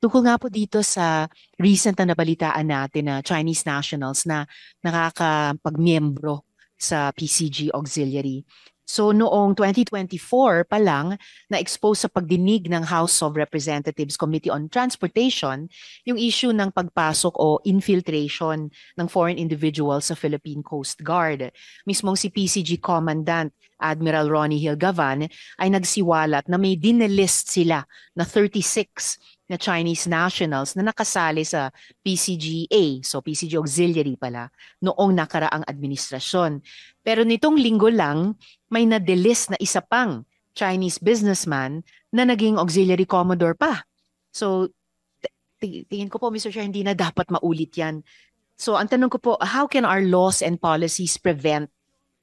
Tungkol nga po dito sa recent na nabalitaan natin na Chinese nationals na nakakapagmiyembro sa PCG Auxiliary. So noong 2024 pa lang, na-expose sa pagdinig ng House of Representatives Committee on Transportation yung issue ng pagpasok o infiltration ng foreign individuals sa Philippine Coast Guard. Mismong si PCG Commandant Admiral Ronnie Hilgavan ay nagsiwalat na may dinelist sila na 36 na Chinese nationals na nakasali sa PCGA, so PCG Auxiliary pala, noong nakaraang administrasyon. Pero nitong linggo lang, may na-delist na isa pang Chinese businessman na naging auxiliary commodore pa. So, tingin ko po, Mr. Chair, hindi na dapat maulit yan. So, ang tanong ko po, how can our laws and policies prevent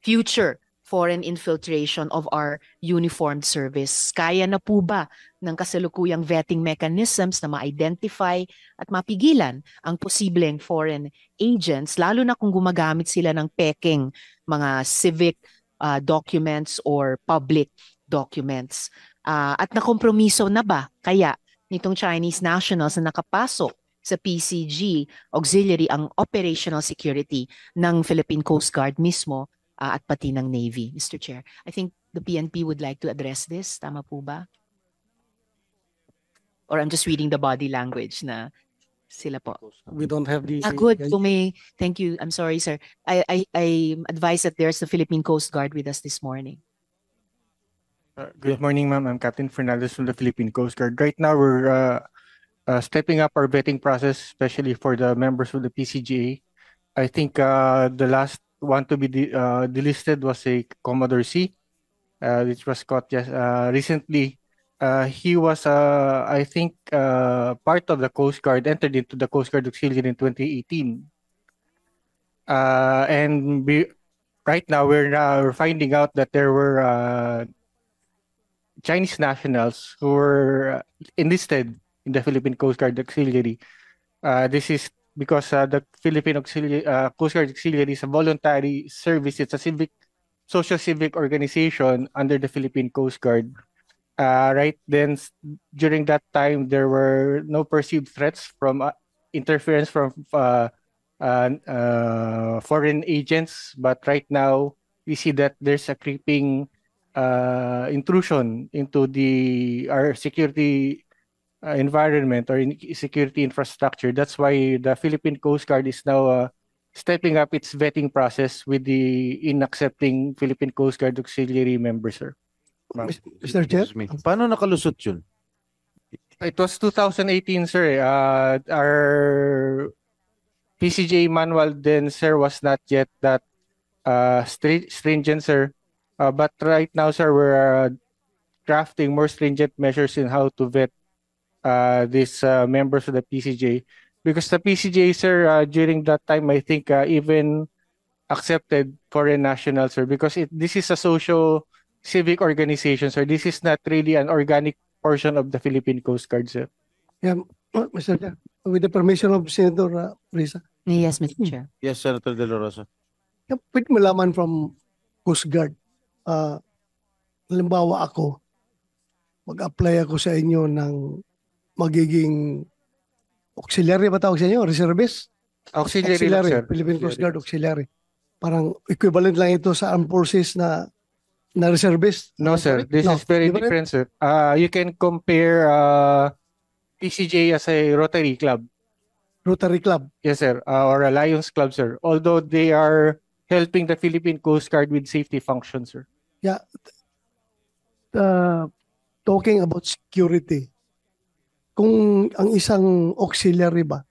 future foreign infiltration of our uniformed service? Kaya na po ba ng kasalukuyang vetting mechanisms na ma-identify at mapigilan ang posibleng foreign agents, lalo na kung gumagamit sila ng peking mga civic documents or public documents? At nakompromiso na ba kaya nitong Chinese nationals na nakapasok sa PCG Auxiliary ang operational security ng Philippine Coast Guard mismo at pati ng Navy, Mr. Chair? I think the PNP would like to address this. Tama po ba? Or I'm just reading the body language na sila po. We don't have the... Good. Thank you. I'm sorry, sir. I advise that there's the Philippine Coast Guard with us this morning. Good morning, ma'am. I'm Captain Fernandez from the Philippine Coast Guard. Right now, we're stepping up our vetting process, especially for the members of the PCGA. I think the last one to be delisted was a Commodore C, which was caught just recently. He was, I think, part of the Coast Guard, entered into the Coast Guard Auxiliary in 2018. Right now, we're finding out that there were Chinese nationals who were enlisted in the Philippine Coast Guard Auxiliary. This is because the Philippine Coast Guard Auxiliary is a voluntary service. It's a social civic organization under the Philippine Coast Guard. Right then, during that time, there were no perceived threats from interference from foreign agents. But right now, we see that there's a creeping intrusion into our security environment or security infrastructure. That's why the Philippine Coast Guard is now stepping up its vetting process in accepting Philippine Coast Guard Auxiliary members, sir. Mr. Chair? Paano nakalusot yun? It was 2018, sir. Our PCJ manual then, sir, was not yet that stringent, sir. But right now, sir, we're crafting more stringent measures in how to vet these members of the PCJ. Because the PCJ, sir, during that time, I think even accepted foreign nationals, sir, because this is a civic organization, sir. This is not really an organic portion of the Philippine Coast Guard, sir. Yeah, Mr. Chair, with the permission of Senator Risa. Yes, Mr. Chair. Yes, Senator De La Rosa. Pwede malaman from Coast Guard, halimbawa ako, mag-apply ako sa inyo ng magiging auxiliary ba tawag sa inyo? Reservist? Auxiliary, sir. Philippine Coast Guard Auxiliary. Parang equivalent lang ito sa armed forces na reservist? No, sir. This is very different, sir. You can compare PCJ as a Rotary Club. Rotary Club? Yes, sir. Or a Lions Club, sir. Although they are helping the Philippine Coast Guard with safety functions, sir. Yeah. Talking about security, kung ang isang auxiliary ba,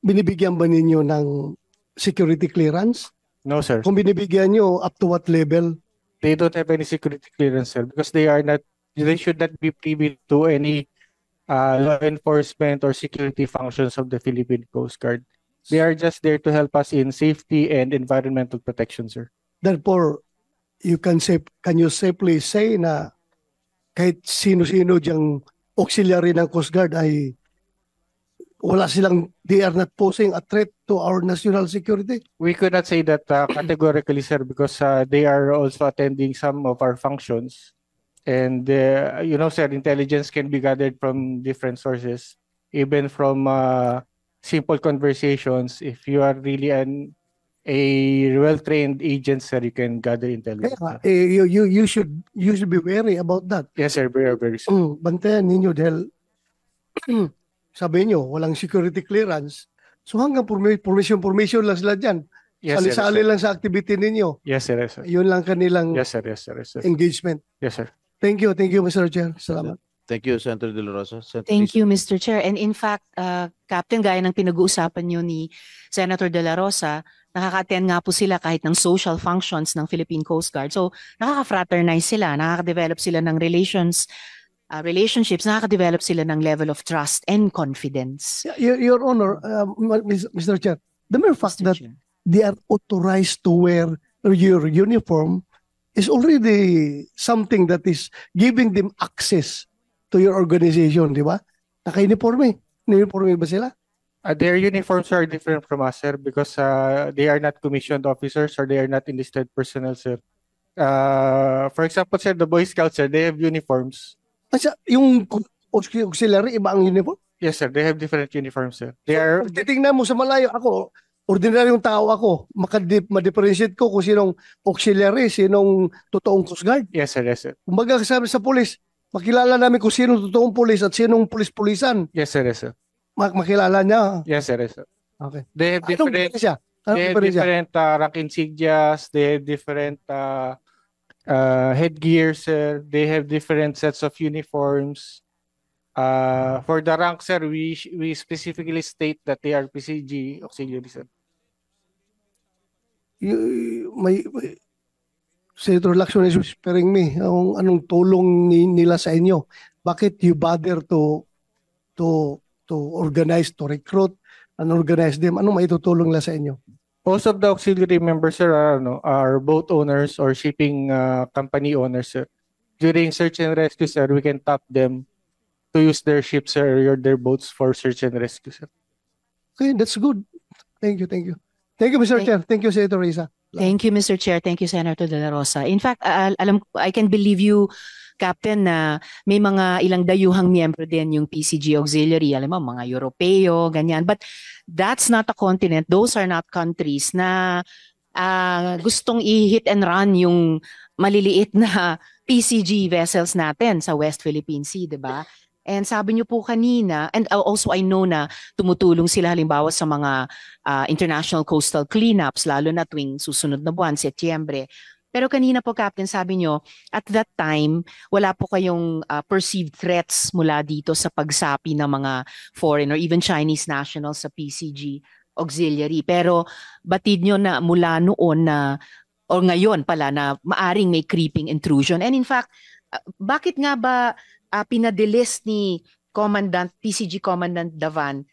binibigyan ba ninyo ng security clearance? No, sir. Kung binibigyan nyo, up to what level? They don't have any security clearance, sir, because they should not be privy to any law enforcement or security functions of the Philippine Coast Guard. They are just there to help us in safety and environmental protection, sir. Therefore, can you safely say na kahit sino-sino diyang auxiliary ng Coast Guard ay they are not posing a threat to our national security? We could not say that categorically, sir, because they are also attending some of our functions. And you know, sir, intelligence can be gathered from different sources, even from simple conversations. If you are really a well-trained agent, sir, you can gather Kaya intelligence. nga, Sir. you should be wary about that. Yes, sir, very, very, sir. Bantayan ninyo dahil sabi nyo, walang security clearance. So hanggang formation lang sila dyan. Yes, sir, yes, Sali-sali sir. lang sa activity ninyo. Yes, sir, yes, sir. Yun lang kanilang Yes, sir, yes, sir, yes, sir. engagement. Yes, sir. Thank you, Mr. Chair. Salamat. Thank you, Senator De La Rosa. Senator Thank Risa. you, Mr. Chair. And in fact, Captain, gaya ng pinag-uusapan nyo ni Senator De La Rosa, nakaka-attend nga po sila kahit ng social functions ng Philippine Coast Guard. So, nakaka-fraternize sila, nakaka-develop sila ng relationships, nakaka-develop sila ng level of trust and confidence. Your Honor, Mr. Chair, the mere fact Mr. that Chair. they are authorized to wear your uniform is already something that is giving them access to your organization, di ba? Naka-uniforme. Uniforme ba sila? Their uniforms are different from us, sir, because they are not commissioned officers or they are not enlisted personnel, sir. For example, sir, the Boy Scouts, sir, they have uniforms. Kasi yung auxiliary, iba ang uniform. Yes, sir, they have different uniforms, sir. They are Kung titingnan mo sa malayo, ako, ordinaryong tao ako, ma-differentiate ko kung sinong auxiliary, sinong totoong Coast Guard. yes, sir, yes, sir. Kumbaga sabi sa pulis, makilala namin kung sinong totoong pulis at sinong pulis-pulisan. Yes, sir, yes, sir. Makilala niya. Yes, sir, yes, sir. Okay. They have Anong different diferensya? Anong they have diferensya? different rank insignias, they have different headgear, sir. They have different sets of uniforms. For the rank, sir, we specifically state that they are PCG auxiliary, sir. May Senator Lacson is whispering me anong tulong nila sa inyo. Bakit you bother to organize, to recruit, and organize them? Anong maitutulong nila sa inyo? Most of the auxiliary members, sir, are boat owners or shipping company owners, sir. During search and rescue, sir, we can tap them to use their ships, sir, or their boats for search and rescue, sir. Okay, that's good. Thank you. Thank you, Mr. Chair. Thank you, Senator Risa. Thank you, Mr. Chair. Thank you, Senator De La Rosa. In fact, I can believe you, Captain, na may mga ilang dayuhang miyembro din yung PCG Auxiliary. Alam mo, mga Europeo, ganyan. But that's not a continent. Those are not countries na gustong i-hit and run yung maliliit na PCG vessels natin sa West Philippine Sea, di ba? And sabi niyo po kanina, and also I know na tumutulong sila halimbawa sa mga international coastal cleanups, lalo na tuwing susunod na buwan, Setyembre. Pero kanina po, Captain, sabi niyo, at that time, wala po kayong perceived threats mula dito sa pagsapi ng mga foreign or even Chinese nationals sa PCG Auxiliary. Pero batid niyo na mula noon na, o ngayon pala, na maaring may creeping intrusion. And in fact, bakit nga ba pinadelist ni PCG Commandant Gavan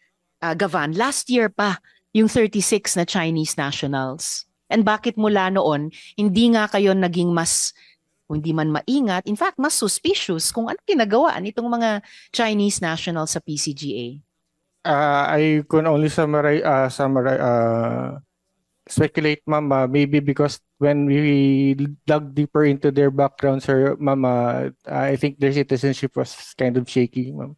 last year pa yung 36 na Chinese nationals? And bakit mula noon hindi nga kayo naging mas, hindi man maingat, in fact mas suspicious kung ano ginagawa nitong mga Chinese nationals sa PCGA? I can only speculate, ma'am, maybe because when we dug deeper into their background, sir, ma'am, I think their citizenship was kind of shaky, ma'am.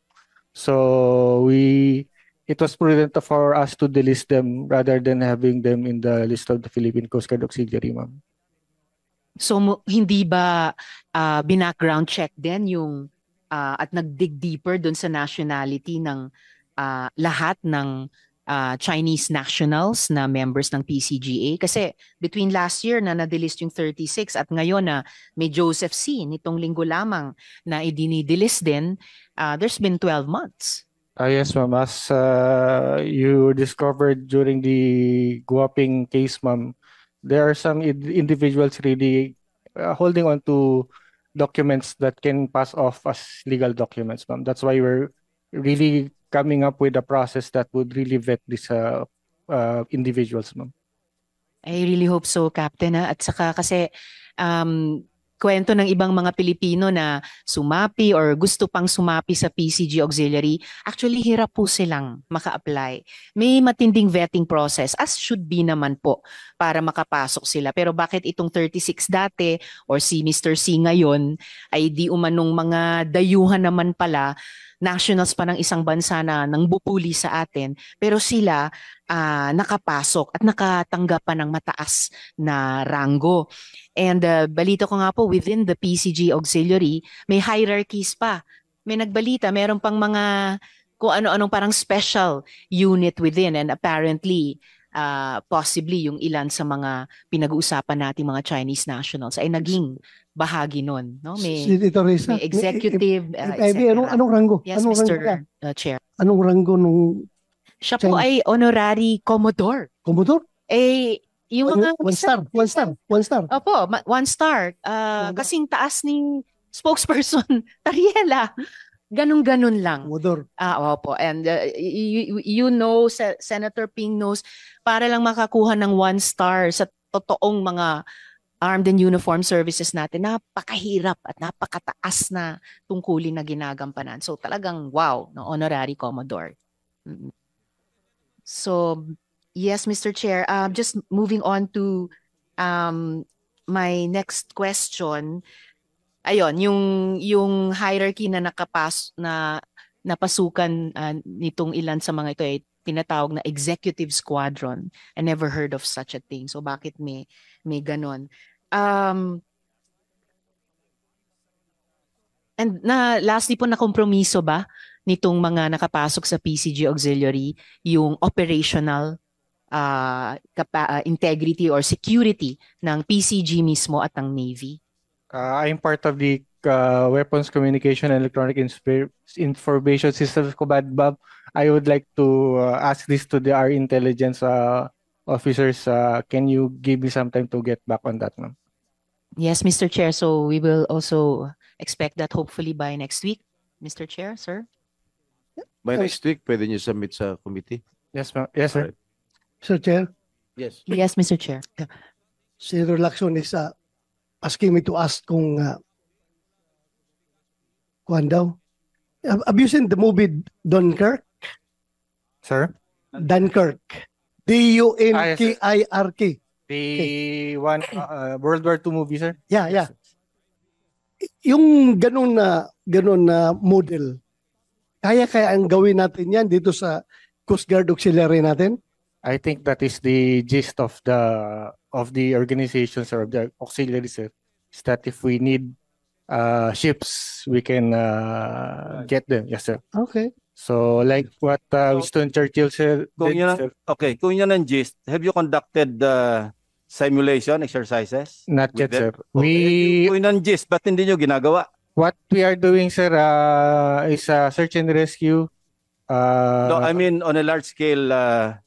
So it was prudent for us to delist them rather than having them in the list of the Philippine Coast Guard Auxiliary, ma'am. So hindi ba binackground check din yung at nagdig deeper dun sa nationality ng lahat ng Chinese nationals na members ng PCGA? Kasi between last year na na-delist yung 36 at ngayon na may Joseph C. nitong linggo lamang na idinidelist din, there's been 12 months. Yes, ma'am. As you discovered during the Guaping case, ma'am, there are some individuals really holding on to documents that can pass off as legal documents, ma'am. That's why we're really coming up with a process that would really vet these individuals, ma'am. I really hope so, Captain. At saka kasi kwento ng ibang mga Pilipino na sumapi or gusto pang sumapi sa PCG Auxiliary, actually hirap po silang maka-apply. May matinding vetting process, as should be naman po, para makapasok sila. Pero bakit itong 36 dati or si Mr. C ngayon ay di umanong mga dayuhan naman pala, nationals pa ng isang bansa na nang bupuli sa atin, pero sila nakapasok at nakatanggap pa ng mataas na ranggo. And balita ko nga po, within the PCG Auxiliary, may hierarchies pa. May nagbalita, meron pang mga kung ano-anong parang special unit within, and apparently, possibly yung ilan sa mga pinag-uusapan nating mga Chinese nationals ay naging bahagi nun. No? Senator Risa, May executive, anong ranggo? Yes, Anong Mr. ranggo Chair. Anong ranggo nung Siya po ay honorary commodore. Commodore? Yung mga... One star. Opo, 1 star. Kasing taas ng spokesperson, Tariela. Ganun-ganun lang. Commodore. Opo. And you know, Senator Ping knows, para lang makakuha ng 1 star sa totoong mga armed and uniformed services natin, napakahirap at napakataas na tungkulin na ginagampanan. So talagang wow, no, honorary commodore. So yes, Mr. Chair, just moving on to my next question. Ayun, yung hierarchy na napasukan nitong ilan sa mga ito ay tinatawag na executive squadron. I never heard of such a thing. So bakit may ganon? And lastly po, na kompromiso ba nitong mga nakapasok sa PCG Auxiliary yung operational integrity or security ng PCG mismo at ng Navy? I'm part of the Weapons Communication and Electronic Information Systems Command, Bob. I would like to ask this to our intelligence officers. Can you give me some time to get back on that, ma'am? Yes, Mr. Chair. So we will also expect that hopefully by next week. Mr. Chair, sir? By next week, pwede nyo submit sa committee? Yes, ma'am. Yes, sir. Sir Chair, Yes. Yes, Mr. Chair. Senator Lacson is asking me to ask kung kuhan daw. Have you seen the movie Dunkirk? Sir? Dunkirk. D-U-N-K-I-R-K. The one World War II movie, sir? Yeah. Yung ganun na model, kaya ang gawin natin yan dito sa Coast Guard Auxiliary natin? I think that is the gist of the organizations or of the auxiliaries, sir. Is that if we need ships, we can get them. Yes, sir. Okay. So like what Winston Churchill said, Kung yun, sir, okay, kung yun ang gist, have you conducted simulation exercises? not with yet, them? sir. Kung yun ang gist, ba't hindi nyo ginagawa? What we are doing, sir, is search and rescue. No, I mean on a large scale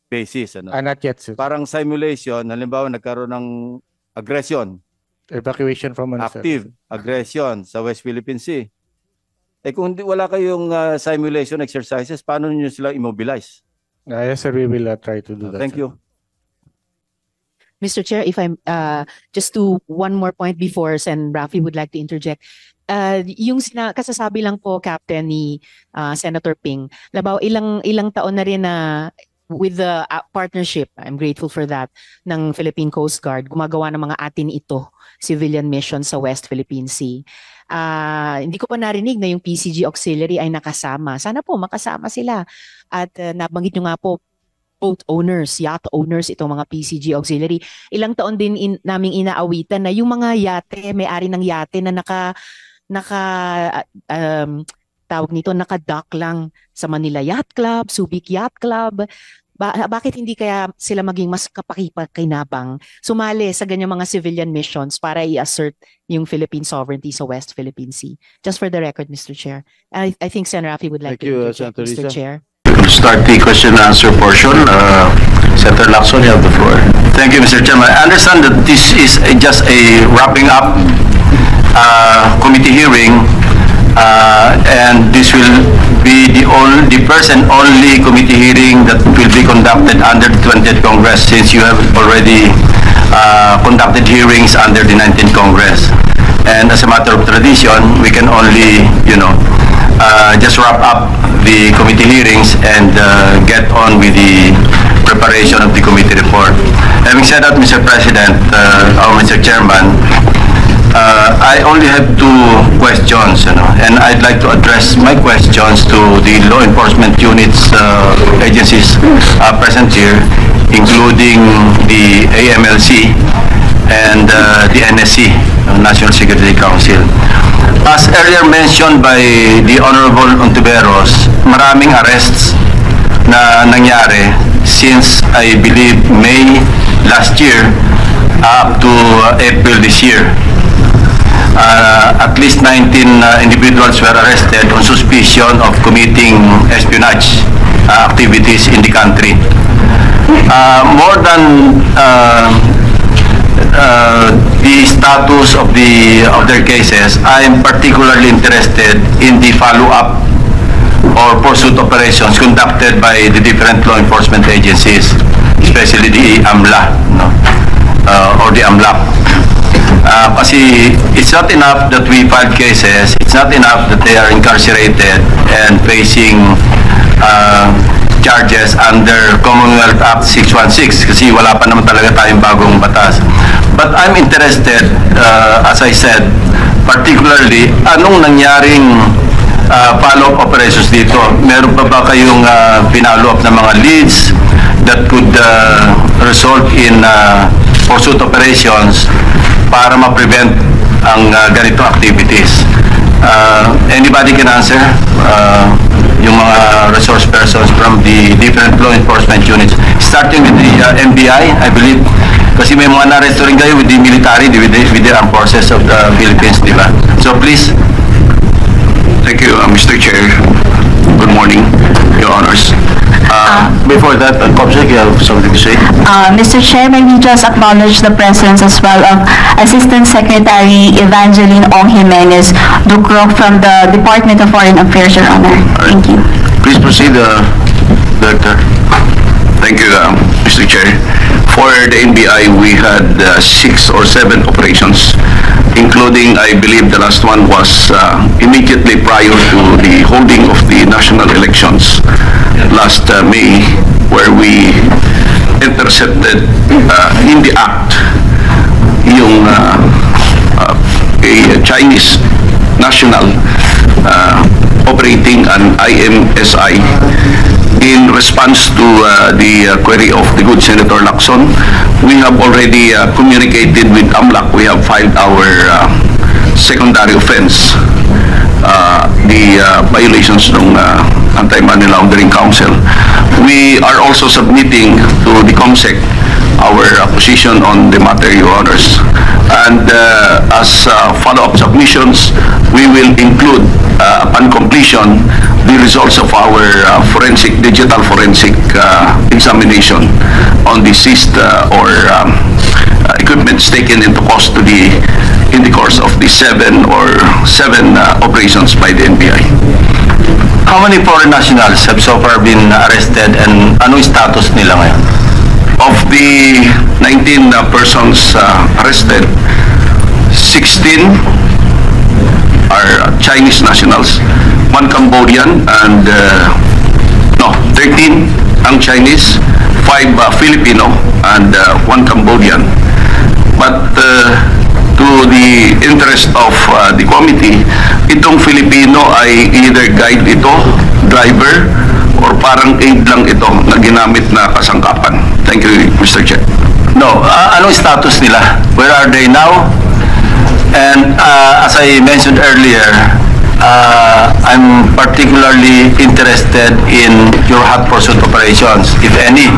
basis. Ano? Not yet, sir. Parang simulation, halimbawa nagkaroon ng aggression, Evacuation from active aggression sa West Philippine Sea. Kung wala kayong simulation exercises, paano niyo sila immobilize? Yes, sir. We will try to do that. Thank sir. you. Mr. Chair, if I'm just to one more point before Sen. Rafi would like to interject. Yung kasasabi lang po, Captain, ni Senator Ping, labaw ilang taon na rin na with the partnership, I'm grateful for that, ng Philippine Coast Guard, gumagawa ng mga atin ito, civilian mission sa West Philippine Sea. Hindi ko pa narinig na yung PCG Auxiliary ay nakasama. Sana po makasama sila. At nabanggit nyo nga po, boat owners, yacht owners, itong mga PCG Auxiliary. Ilang taon din naming inaawitan na yung mga yate, may-ari ng yate na tawag nito, naka-dock lang sa Manila Yacht Club, Subic Yacht Club. Bakit hindi kaya sila maging mas kapakipakinabang, sumali sa ganyang mga civilian missions para i-assert yung Philippine sovereignty sa West Philippine Sea? Just for the record, Mr. Chair. I think Sen. Rafi would like Thank to you, interject, Senator Mr. Risa. Chair. We'll start the question and answer portion. Senator Lacson, you have the floor. Thank you, Mr. Chairman. I understand that this is just a wrapping up committee hearing, and this will be the first and only committee hearing that will be conducted under the 20th Congress, since you have already conducted hearings under the 19th Congress. And as a matter of tradition, we can only, just wrap up the committee hearings and get on with the preparation of the committee report. Having said that, Mr. President, or Mr. Chairman, I only have two questions, and I'd like to address my questions to the law enforcement units, agencies present here, including the AMLC and the NSC, National Security Council. As earlier mentioned by the Honorable Ontiveros, maraming arrests na nangyari since I believe May last year up to April this year. At least 19 individuals were arrested on suspicion of committing espionage activities in the country. More than the status of their cases, I am particularly interested in the follow-up or pursuit operations conducted by the different law enforcement agencies, especially the AMLA, or the AMLAC. Kasi it's not enough that we file cases, it's not enough that they are incarcerated and facing charges under Commonwealth Act 616 kasi wala pa naman talaga tayong bagong batas. But I'm interested, as I said, particularly, anong nangyaring follow-up operations dito? Meron pa ba kayong pinalo-up na mga leads that could result in pursuit operations para ma-prevent ang ganitong activities? Anybody can answer? Yung mga resource persons from the different law enforcement units, starting with the NBI, I believe, kasi may mga na-arresto rin kayo with the military, with the armed forces of the Philippines, di ba? So please. Thank you, Mr. Chair. Good morning, Your Honors. Before that, Comsec, you have something to say? Mr. Chair, may we just acknowledge the presence as well of Assistant Secretary Evangeline Ong Jimenez Ducro from the Department of Foreign Affairs, Your Honor. Thank you. Please proceed, Director. Thank you, Mr. Chair. For the NBI, we had 6 or 7 operations, including, I believe, the last one was immediately prior to the holding of the national elections last May, where we intercepted in the act yung a Chinese national operating an IMSI in response to the query of the good Senator Lacson. We have already communicated with AMLAC. We have filed our secondary offense, the violations ng Anti-Money Laundering Council. We are also submitting to the COMSEC our position on the matter, Your Honors. And as follow-up submissions, we will include, upon completion, the results of our digital forensic examination on the seized or equipments taken into custody in the course of the 7 operations by the NBI. How many foreign nationals have so far been arrested and ano yung status nila ngayon? Of the 19 persons arrested, 16 are Chinese nationals, 1 Cambodian, and 13 ang Chinese, 5 Filipino, and 1 Cambodian. But to the interest of the committee, itong Filipino ay either guide ito, driver, or parang aid lang ito na ginamit na kasangkapan. Thank you, Mr. Chair. No, anong status nila? Where are they now? And as I mentioned earlier, I'm particularly interested in your hot pursuit operations, if any.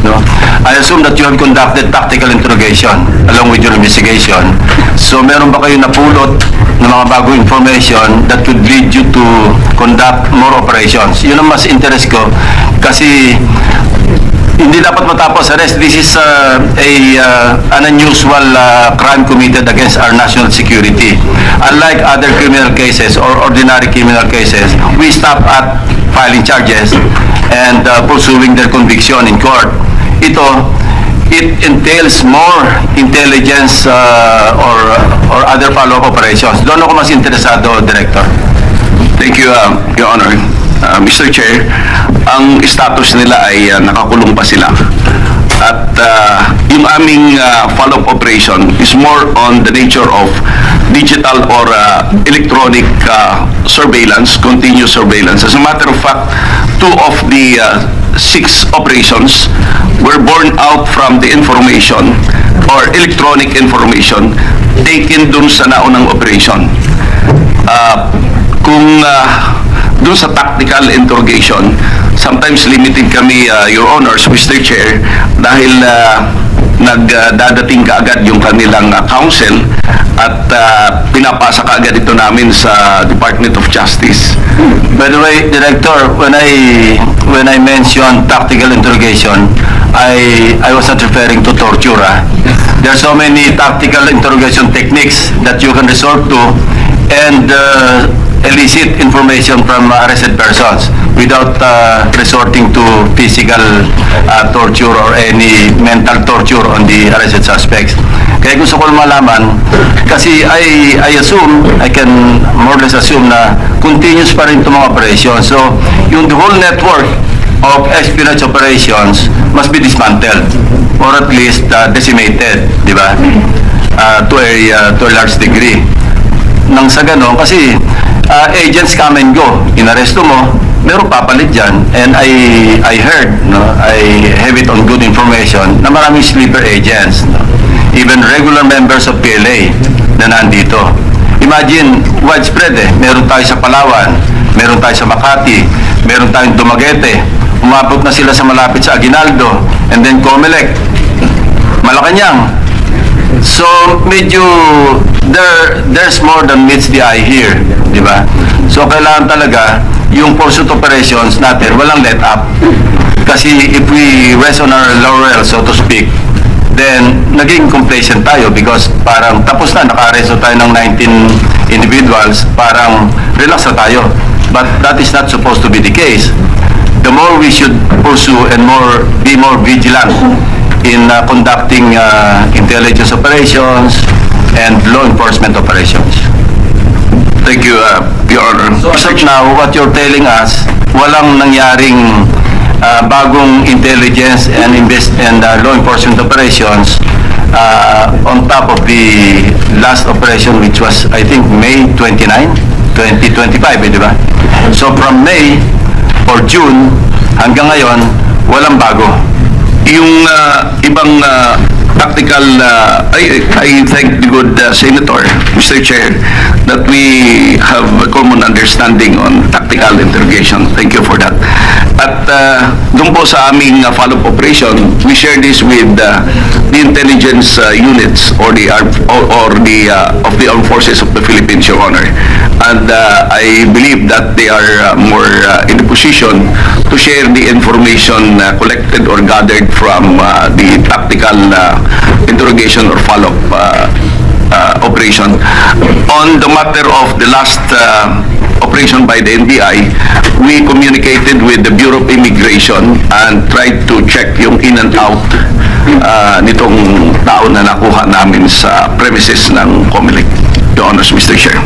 No? I assume that you have conducted tactical interrogation along with your investigation. So meron ba kayo napulot ng mga bagong information that could lead you to conduct more operations? Yun ang mas interest ko kasi hindi dapat matapos arrest. This is an unusual crime committed against our national security. Unlike other criminal cases or ordinary criminal cases, we stop at filing charges and pursuing their conviction in court. Ito, it entails more intelligence or other follow-up operations. Doon ako mas interesado, Director. Thank you, Your Honor. Mr. Chair, ang status nila ay nakakulong pa sila. At yung aming follow-up operation is more on the nature of digital or electronic surveillance, continuous surveillance. As a matter of fact, 2 of the 6 operations were born out from the information or electronic information taken dun sa naunang operation. Kung dun sa tactical interrogation, sometimes limited kami, Your Honors, Mr. Chair, dahil nagdadating kaagad yung kanilang counsel at pinapasa kaagad ito namin sa Department of Justice. By the way, Director, when I mentioned tactical interrogation, I was not referring to torture. There are so many tactical interrogation techniques that you can resort to and elicit information from arrested persons without resorting to physical torture or any mental torture on the arrested suspects. Kaya gusto ko malaman, kasi I assume, I can more or less assume na continuous pa rin itong mga operations. So, yung the whole network of espionage operations must be dismantled or at least decimated, di ba? To a large degree. Nang sa ganon, kasi agents come and go. Inaresto mo, meron papalit dyan. And I heard, no, I have it on good information, na maraming sleeper agents. No? Even regular members of PLA na nandito. Imagine, widespread eh. Meron tayo sa Palawan, meron tayo sa Makati, meron tayong Dumaguete. Umabot na sila sa malapit sa Aguinaldo, and then Comelec, Malacanang. So, medyo, there's more than meets the eye here, di ba? So, kailangan talaga, yung pursuit operations natin, walang let up. Kasi if we rest on our laurels, so to speak, then, naging complacent tayo because parang tapos na, naka-arresto tayo ng 19 individuals, parang relax na tayo. But that is not supposed to be the case. The more we should pursue and be more vigilant in conducting intelligence operations and law enforcement operations. Thank you, Your Honor. So as of now, what you're telling us, walang nangyaring bagong intelligence and law enforcement operations on top of the last operation, which was, I think, May 29, 2025, di ba? So from May or June hanggang ngayon, walang bago. Yung ibang tactical, I thank the good Senator, Mr. Chair, that we have a common understanding on tactical interrogation. Thank you for that. At doon po sa aming follow-up operation, we share this with the intelligence units or the of the armed forces of the Philippines, Your Honor. And I believe that they are more in the position to share the information collected or gathered from the tactical interrogation or follow-up operation. On the matter of the last operation by the NBI, we communicated with the Bureau of Immigration and tried to check yung in and out nitong tao na nakuha namin sa premises ng COMELEC. Your Honors, Mr. Chair.